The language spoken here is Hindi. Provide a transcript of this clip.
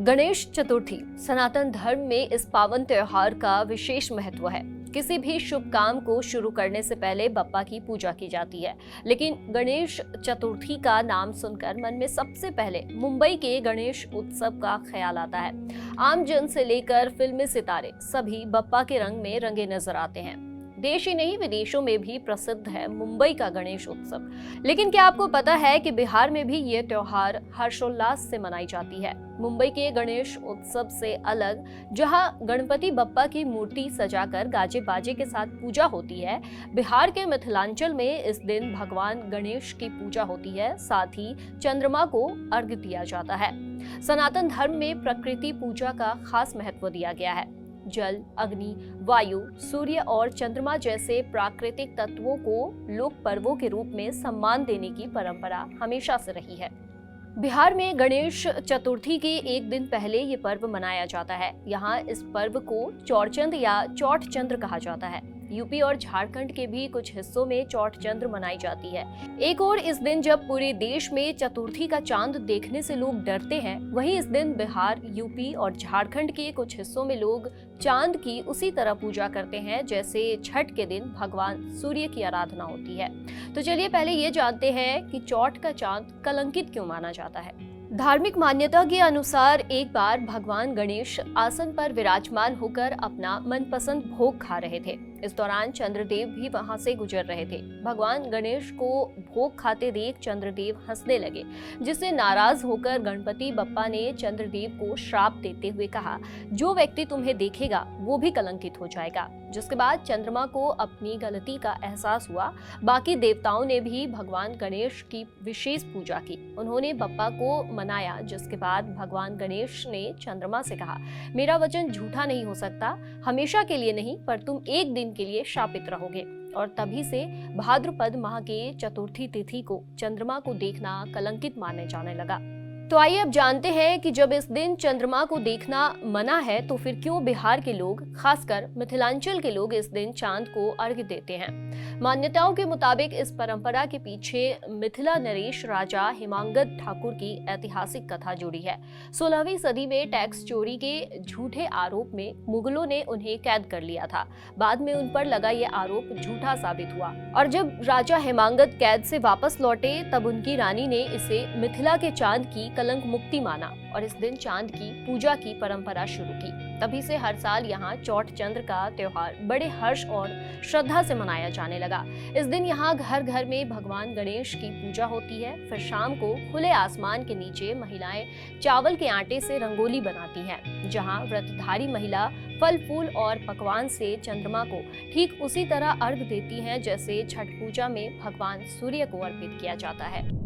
गणेश चतुर्थी सनातन धर्म में इस पावन त्योहार का विशेष महत्व है। किसी भी शुभ काम को शुरू करने से पहले बप्पा की पूजा की जाती है। लेकिन गणेश चतुर्थी का नाम सुनकर मन में सबसे पहले मुंबई के गणेश उत्सव का ख्याल आता है। आम जन से लेकर फिल्मी सितारे सभी बप्पा के रंग में रंगे नजर आते हैं। देश ही नहीं विदेशों में भी प्रसिद्ध है मुंबई का गणेश उत्सव। लेकिन क्या आपको पता है कि बिहार में भी ये त्योहार हर्षोल्लास से मनाई जाती है। मुंबई के गणेश उत्सव से अलग, जहां गणपति बप्पा की मूर्ति सजाकर गाजे बाजे के साथ पूजा होती है, बिहार के मिथिलांचल में इस दिन भगवान गणेश की पूजा होती है। साथ ही चंद्रमा को अर्घ्य दिया जाता है। सनातन धर्म में प्रकृति पूजा का खास महत्व दिया गया है। जल, अग्नि, वायु, सूर्य और चंद्रमा जैसे प्राकृतिक तत्वों को लोक पर्वों के रूप में सम्मान देने की परंपरा हमेशा से रही है। बिहार में गणेश चतुर्थी के एक दिन पहले ये पर्व मनाया जाता है। यहाँ इस पर्व को चौड़चंद या चौठ चंद्र कहा जाता है। यूपी और झारखंड के भी कुछ हिस्सों में चौठ चंद्र मनाई जाती है। एक और इस दिन जब पूरे देश में चतुर्थी का चांद देखने से लोग डरते हैं, वहीं इस दिन बिहार, यूपी और झारखंड के कुछ हिस्सों में लोग चांद की उसी तरह पूजा करते हैं जैसे छठ के दिन भगवान सूर्य की आराधना होती है। तो चलिए पहले ये जानते हैं कि चौठ का चांद कलंकित क्यों माना जाता है। धार्मिक मान्यता के अनुसार एक बार भगवान गणेश आसन पर विराजमान होकर अपना मनपसंद भोग खा रहे थे। इस दौरान चंद्रदेव भी वहां से गुजर रहे थे। भगवान गणेश को भोग खाते देख चंद्रदेव हंसने लगे, जिससे नाराज होकर गणपति बप्पा ने चंद्रदेव को श्राप देते हुए कहा, जो व्यक्ति तुम्हें देखेगा वो भी कलंकित हो जाएगा। जिसके बाद चंद्रमा को अपनी गलती का एहसास हुआ। बाकी देवताओं ने भी भगवान गणेश की विशेष पूजा की। उन्होंने बप्पा को मनाया, जिसके बाद भगवान गणेश ने चंद्रमा से कहा, मेरा वचन झूठा नहीं हो सकता, हमेशा के लिए नहीं पर तुम एक दिन के लिए शापित रहोगे। और तभी से भाद्रपद माह के चतुर्थी तिथि को चंद्रमा को देखना कलंकित माने जाने लगा। तो आइए अब जानते हैं कि जब इस दिन चंद्रमा को देखना मना है तो फिर क्यों बिहार के लोग, खासकर मिथिलांचल के लोग, इस दिन चांद को अर्घ्य देते हैं। मान्यताओं के मुताबिक इस परंपरा के पीछे मिथिला नरेश राजा हिमांगद ठाकुर की ऐतिहासिक कथा जुड़ी है। 16वीं सदी में टैक्स चोरी के झूठे आरोप में मुगलों ने उन्हें कैद कर लिया था। बाद में उन पर लगा ये आरोप झूठा साबित हुआ और जब राजा हिमांगद कैद से वापस लौटे तब उनकी रानी ने इसे मिथिला के चांद की कलंक मुक्ति माना और इस दिन चांद की पूजा की परंपरा शुरू की। तभी से हर साल यहाँ चौठ चंद्र का त्योहार बड़े हर्ष और श्रद्धा से मनाया जाने लगा। इस दिन यहाँ घर घर में भगवान गणेश की पूजा होती है। फिर शाम को खुले आसमान के नीचे महिलाएं चावल के आटे से रंगोली बनाती हैं, जहाँ व्रतधारी महिला फल फूल और पकवान से चंद्रमा को ठीक उसी तरह अर्घ देती हैं जैसे छठ पूजा में भगवान सूर्य को अर्पित किया जाता है।